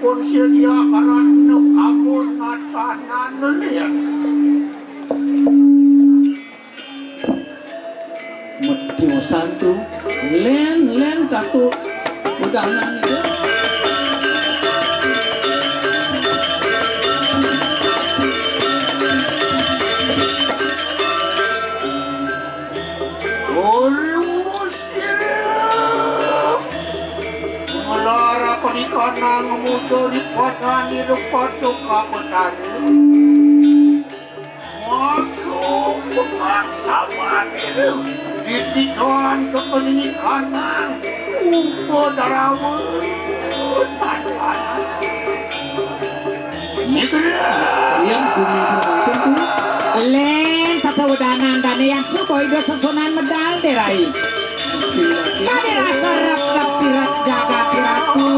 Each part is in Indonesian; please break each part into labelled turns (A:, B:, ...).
A: pun sedia karena kamu makanan lihat.
B: Mediosan tuh, len katu udah nangis.
A: Kanang mudo di kota ni rupato kapatani. Waduh, pemaksaman itu. Di situan kepening kanang. Upo darawun.
B: Yang bumi itu
C: Len patawadanang danayan suboy do susunan medal derai. Kade rasa rap sirat jaga piratu.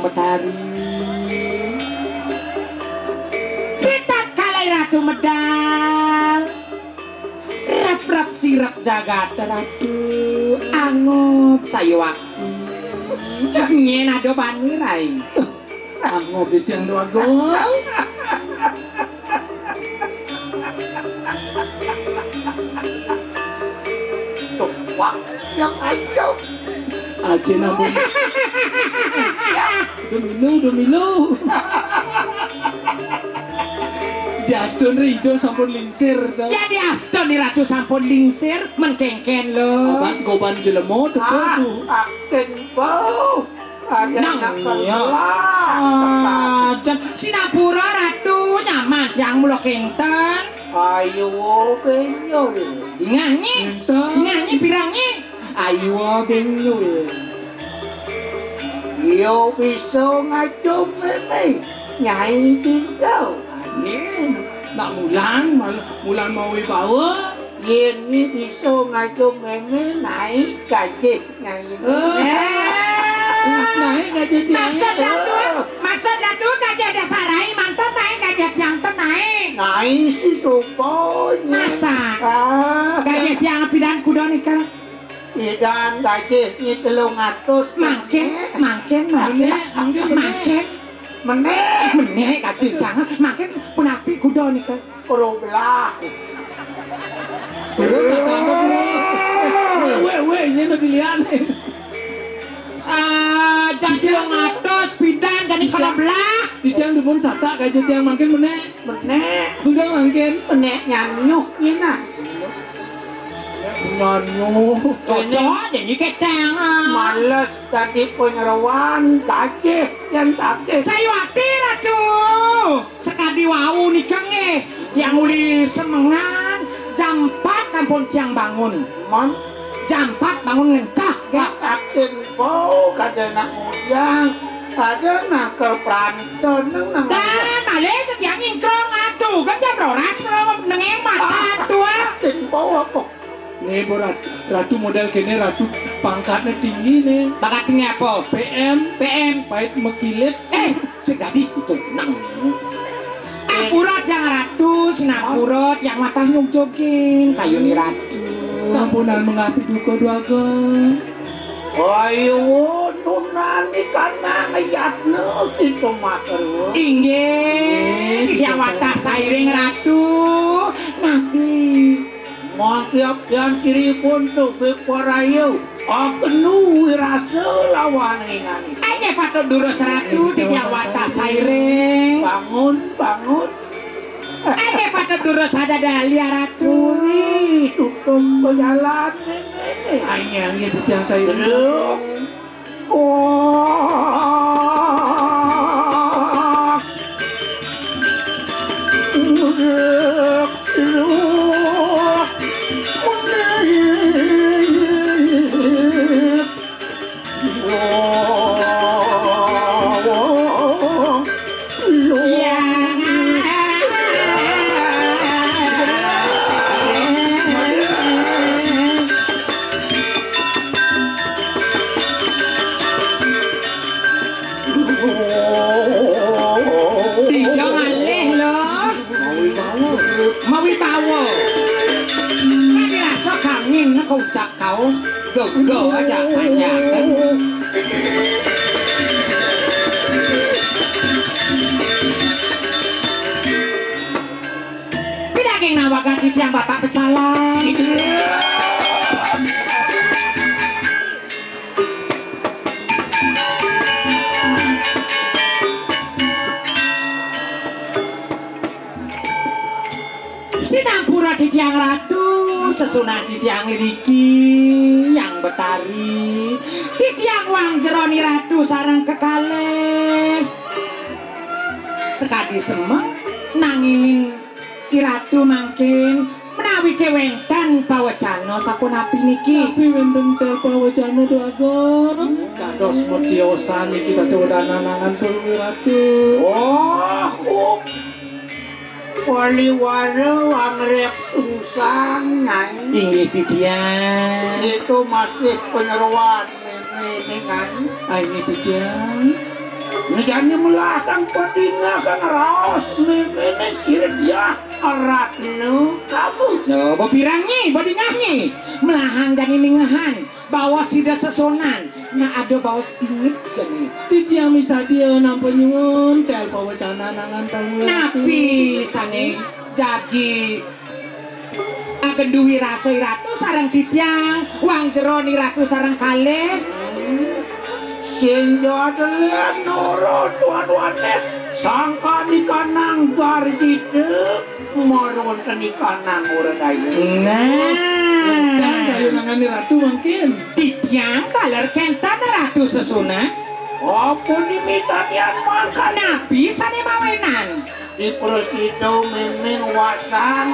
C: Betari kita kalai ratu medal rap sirak jagat ratu anggap saya waktu nyen ado banirai
B: anggap bikin dua gol.
A: Tumpang yang aja
B: aja namun Domino Aston Rido sampun lingsir
C: jadi Aston di ratu sampun lingsir mengkengken lo
B: abang goban jelemo tuh
A: aken bau
C: nang dan Sinapura ratu nyaman yang mulo kenten
A: ayo benyo
C: nyanyi pirangnya
B: ayo benyo
A: yo pisau ngacung meme nyai pisau
B: angin nak mulan mau bawa
A: yen ni pisau ngacung meme naik gaji nyai
B: naik gaji
C: maksud dadu gaji ada sarai mantap naik gaji yang naik
A: naik si soponya
C: masa gaji yang pidan kudo nikah
A: idan gaji ni 300
C: makin meneh gaji jangan makin punapi kudo nikah
A: puro belah
B: ini udah pilihan
C: jadi 200 pidan dan kalau belah
B: dijang dupun sata gaji yang makin meneh kudo makin
A: nyanyuk ina
B: nyanyo
C: cocok jadi ketang
A: males tadi penyerawan gaji yang gaji
C: saya khawatir aduh sekali wau nikah nih yang uli semengan jam 4 ampun tiang bangun jam 4 bangun ngentah
A: akin bau kada nak muyang kada nak ke peranton nang
C: dan malih setiang ingkrong aduh kan jam roras nengeng mata tua
A: akin bau apa
B: nih berat ratu model kene ratu pangkatnya tinggi nih
C: bakat tinggi apa
B: PM pahit mekilit
C: segadi itu nang Apurot yang ratu sinapurot yang mata nyungjokin kayu ni ratu
B: sampunan mengapi duko duaga
A: ayo nunani kana ngayatna itu mater
C: inggih yang watak sairing ratu nabi
A: Matiap yang ciri pun tuh bekwarayu Akenu wirasa lawan ngingani
C: aja patut durus ratu di yang watak sairing
A: bangun
C: aja patut durus ada dalia ratu
A: tutup berjalan ini
B: ayang gitu yang saya
C: gimana kau ucap kau? Go aja banyak kan? Tidak geng nawakan di tiang bapak pecalang. Sinampura di tiang ratu, sesunat di tiang riki, yang betari, di tiang wang jeroni ratu sarang kekalih. Sekadi semeng nangingin iratu mangkin menawi kewentan pawecano sapunapi niki.
B: Tapi wenten tel pawecano do agong. Kados modiosan iki kita nanangan Ratu.
A: Oh, wali-wali wangrek susang nai.
C: Inggih titian.
A: Itu masih penyeruan ini kan.
B: Ini titian.
A: Nijani melakang pedinga kan raos ini sirip ya erat nu kamu.
C: No, bopirangnya, bodingahnya melahang dan iningahan bawa sida sesonan. Nah ada bawa spingit gani.
B: Titian misa dia nampak nyuwun tel pawecano nanangan tamu.
C: Napi sane jadi agen duwi rasa ratu sarang titiang, wang jeroni ratu sarang kalih.
A: Sehingga adalah noro tuan-tuannya sangka di kanang garjidek morong di kanang uradaya.
B: Dan kayu nangani Ratu mungkin.
C: Titiang taler kentan ratu sesuna.
A: Apa diminta tian makan?
C: Napi sane mawenan.
A: Di perut itu memang wasang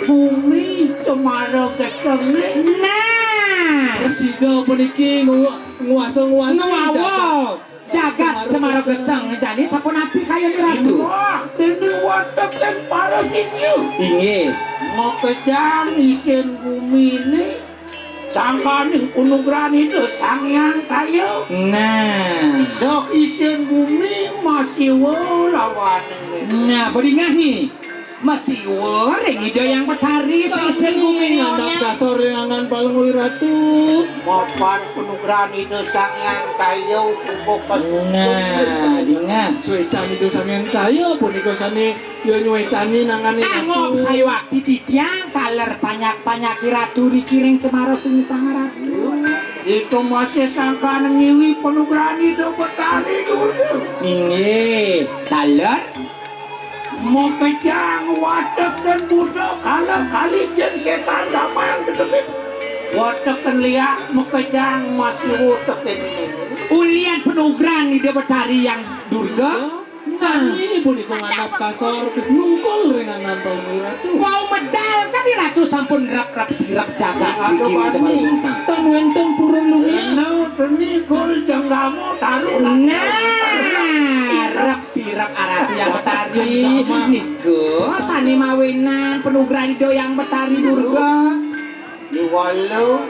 A: bumi cemara kesengnya.
C: Nah,
B: Siga peniki nguasa-nguasa.
C: ngawo jagat cemara geseng jadi sapunapi kayu ni ratu.
A: Wah, ini watak yang para sisiu.
C: Inggih.
A: Mau kejam isin bumi ini sangka ning kunugrahan itu sangyang kayu.
C: Nah,
A: Sok isin bumi masih lawan ini.
C: nah bodingah nih masih woreng ide yang betari seisen bumi
B: Anak
C: nyonya.
B: kasar yang paling Ratu.
A: Mapan kunugrahan itu sangyang kayu subuk
C: Nah, dingah.
B: Suecan itu sangen kayu punika sane yo nyuetani nangani
C: Angop saya waktu titiang taler banyak-banyak ratu dikiring cemara sumisang ratu.
A: Itu masih sangka ngiwi penugrahan itu betari dulu.
C: Inggih, taler.
A: Mau kejang watak dan budak kalau kali jen setan sama yang ketepit. Watak dan liak mau kejang masih watak ini.
C: Ulian penugran di betari yang durga.
B: Sani punika nganap kasar nungkul rengangan paling Ratu.
C: Wow medal kan di ratu sampun rap-rap sirap jagat
A: Aduh,
C: bikin cemara
A: Bani.
C: sumisang.
B: Tamuan tempurun lumia.
A: Nah, ini gol janggamu taruh.
C: Nah, rap sirap Arabi yang betari Niko, sani mawenan penugran do yang betari durga.
A: Di walau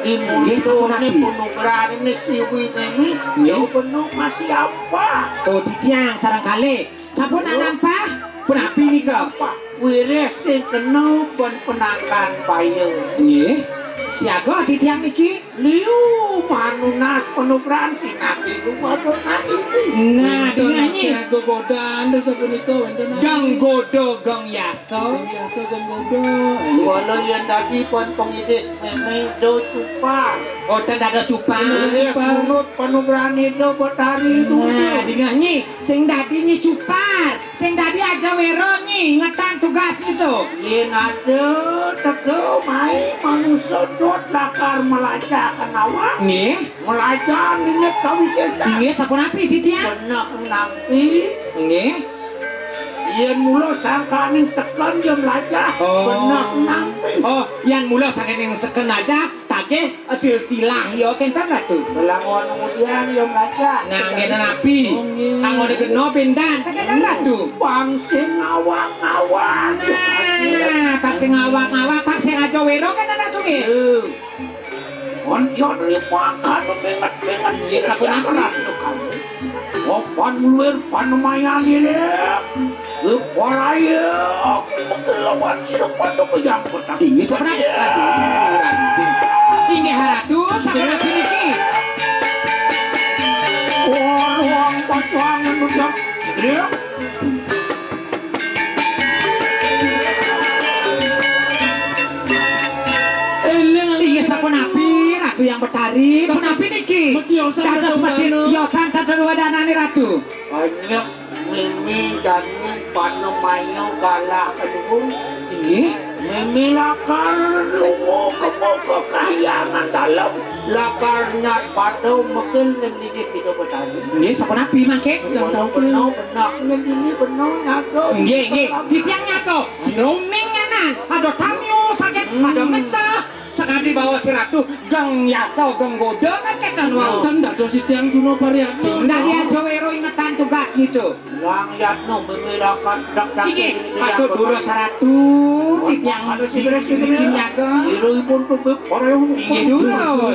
A: di musuh ini penugrahan ini siwi ini
C: Iya.
A: penuh masih apa?
C: Oh titiang sarang kali sampun nampak pun api nih kok.
A: Pak Wireh sing kena penangkan bayu.
C: Nggih, siaga titiang niki.
A: Liu manunas penugrahan sinati itu waduh nanti
C: Nah, dinganyi
B: Gogodan desa punika wenten.
C: gang godo gang yaso.
B: Biasa gogodo.
A: walau yang tadi pun pengidik memang do cupa.
C: Oh tanda ada cupa.
A: Wireh menurut penugrahan itu betari itu.
C: Nah, dinganyi sing dadi nyi cupar, sing dadi aja wero nyi ngetan tugas itu.
A: Yen ada tegel mai manusia dot lakar melacak kenawang.
C: Nggih,
A: Melacak minat kawisesa.
C: nggih sapunapi titiang.
A: Benak nampi.
C: Nggih.
A: Yen mula sangka ning seken dia melacak.
C: Oh.
A: Benak nampi.
C: Oh, yang mula saking yang seken aja, tagih silsilah yo kenten ratu.
A: Belangon kemudian dia melacak.
C: Nah, ngene napi. Kang ora kena bendan, kenten ratu.
A: Pangsing awang-awang.
C: Nah, pak sing awak-awak, pak sing aja wero kenten ratu nggih.
A: Ontion ripakan mengat-mengat
C: Iya, sapunapi.
A: Opan mulur panemayan ini. Kepalaya. Aku mengelawan sirap pada pejabat.
C: Ini sebenarnya. Aduh, ranting. sapunapi ratu yang bertarif punapi niki
B: Mediosan
C: dados
B: Dadodana.
C: mediosan Dadodana ratu
A: Banyak Mimi dan Pano Mayo kalah kedua.
C: inggih
A: Mimi lakar lumo kemo kekayangan dalam lakarnya pada mungkin lebih kita bertani.
C: nggih sapunapi mangke
A: Benar benaknya ini benar nyago.
C: nggih ditiang nyato siruning nganan ada tamu sakit ada mesah sekali bawa si ratu geng yaso geng bodoh kan ketan wau
B: Kan dados tiang kuno variasi.
C: sehingga dia jawero ingetan tugas gitu
A: Yang lihat no Mimi lakar dak
C: iki patut dulu saratu ditiang dikin nyago
A: Iru pun tuh orang
C: inggih dulu